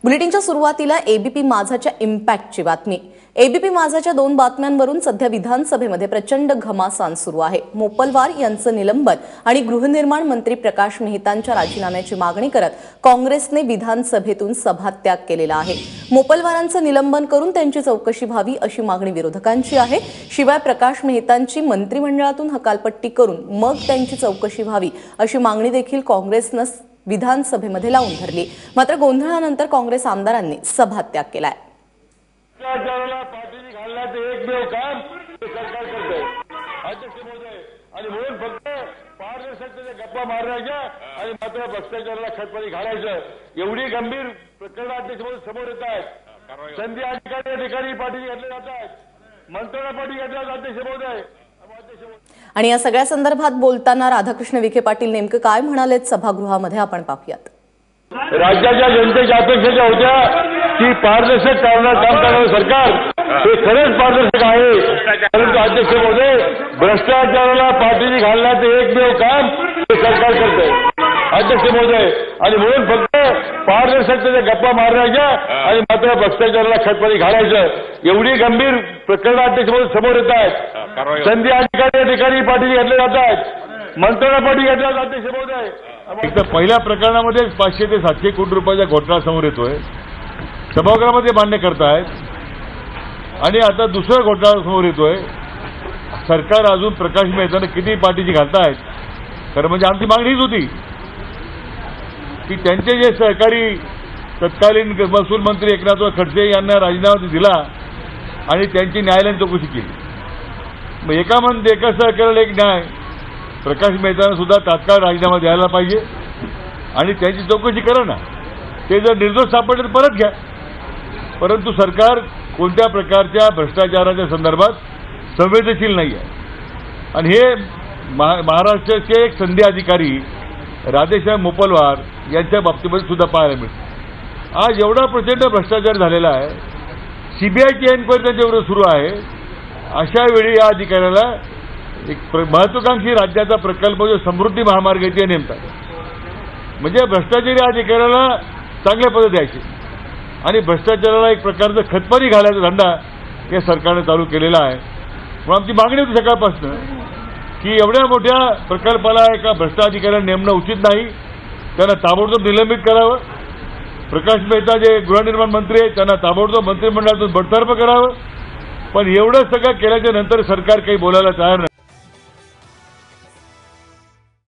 बुलेटिनच्या सुरुवातीला एबीपी माझाच्या इम्पॅक्टची बातमी। एबीपी माझाच्या 2 बातम्यांवरून सध्या विधानसभेमध्ये प्रचंड घमासान सुरू आहे। मोपलवार यांचं निलंबन आणि गृहनिर्माण मंत्री प्रकाश मेहतांच्या राजीनाम्याची मागणी करत काँग्रेसने विधानसभेतून सभात्याग केलेला आहे। मोपलवारांचं निलंबन करून त्यांची चौकशी व्हावी अशी मागणी विरोधकांची आहे। शिवाय प्रकाश मेहतांची मंत्रिमंडळातून हकालपट्टी करून मग त्यांची चौकशी व्हावी अशी मागणी देखील काँग्रेसने विधानसभेमध्ये लावून धरली। मात्र गोंधळानंतर काँग्रेस आमदारांनी सभात्याग केलाय। पाठीने घालण्याचं एकमेव काम सरकार करतंय अध्यक्ष महोदय, आणि म्हणून फक्त पारदर्शकतेच्या गप्पा मारायच्या आणि मात्र भ्रष्टाचाराला खतपाणी घालायचं एवढी गंभीर प्रकरण अध्यक्ष महोदय समोर येत आहेत। संधी अधिकारी या ठिकाणी पाठीने घातले जात आहेत, मंत्र्यांना पाठी घातल्या अध्यक्ष महोदय। आणि या सगळ्या संदर्भात बोलताना राधाकृष्ण विखे पाटील नेमकं काय म्हणालेत सभागृहामध्ये आपण पाहूयात। राज्याच्या जनतेच्या अपेक्षा होत्या की पारदर्शक काम करणारं सरकार हे खरंच पारदर्शक आहे, परंतु अध्यक्ष महोदय भ्रष्टाचाराला पाठीने घालण्याचं एकमेव काम हे सरकार करतंय अध्यक्ष महोदय, आणि म्हणून फक्त पारदर्शकतेच्या गप्पा मारायच्या आणि मात्र भ्रष्टाचाराला खतपाणी घालायचं एवढी गंभीर प्रकरण अध्यक्ष महोदय समोर येत आहेत। संधी अधिकारी या ठिकाणी पाठीने घातले जात आहेत, मंत्र्यांना पाठी घातल्या जात अध्यक्ष महोदय। एक तर पहिल्या प्रकरणामध्ये 500 ते 700 कोटी रुपयाचा घोटाळा समोर येतोय, सभागृहामध्ये मान्य करतायत, आणि आता दुसरा घोटाळा समोर येतोय। सरकार अजून प्रकाश मेहतांना किती पाठीची घालतायत? खरं म्हणजे आमची मागणी हीच होती की त्यांचे जे सहकारी तत्कालीन महसूल मंत्री एकनाथ खडसे यांना राजीनामा दिला आणि त्यांची न्यायालयीन चौकशी केली। मग एका सहकार्याला एक न्याय, प्रकाश मेहतांना सुद्धा तात्काळ राजीनामा द्यायला पाहिजे आणि त्यांची चौकशी करा ना। ते जर निर्दोष सापडले तर परत घ्या, परंतु सरकार कोणत्या प्रकारच्या भ्रष्टाचाराच्या संदर्भात संवेदनशील नाही आहे। आणि हे महाराष्ट्राचे एक संधी अधिकारी राधेश्याम मोपलवार यांच्या बाबतीमध्ये सुद्धा पाहायला मिळतं। आज एवढा प्रचंड भ्रष्टाचार झालेला आहे, सीबीआयची एन्क्वायरी त्यांच्यावर सुरू आहे। अशा वेळी या अधिकाऱ्याला एक महत्वाकांक्षी राज्याचा प्रकल्प जो समृद्धी महामार्ग येथे नेमतात, म्हणजे भ्रष्टाचारी अधिकाऱ्याला चांगल्या पद्धत द्यायची आणि भ्रष्टाचाराला एक प्रकारचं खतपाणी घालायचा धंदा या सरकारने चालू केलेला आहे। म्हणून आमची मागणी होती सकाळपासून की एवढ्या मोठ्या प्रकल्पाला एका भ्रष्ट अधिकाऱ्याला नेमणं उचित नाही, त्यांना ताबडतोब निलंबित करावं। प्रकाश मेहता जे गृहनिर्माण मंत्री आहेत त्यांना ताबडतोब मंत्रिमंडळातून बडतर्फ करावं। पण एवढं सगळं केल्याच्या नंतर सरकार काही बोलायला तयार नाही।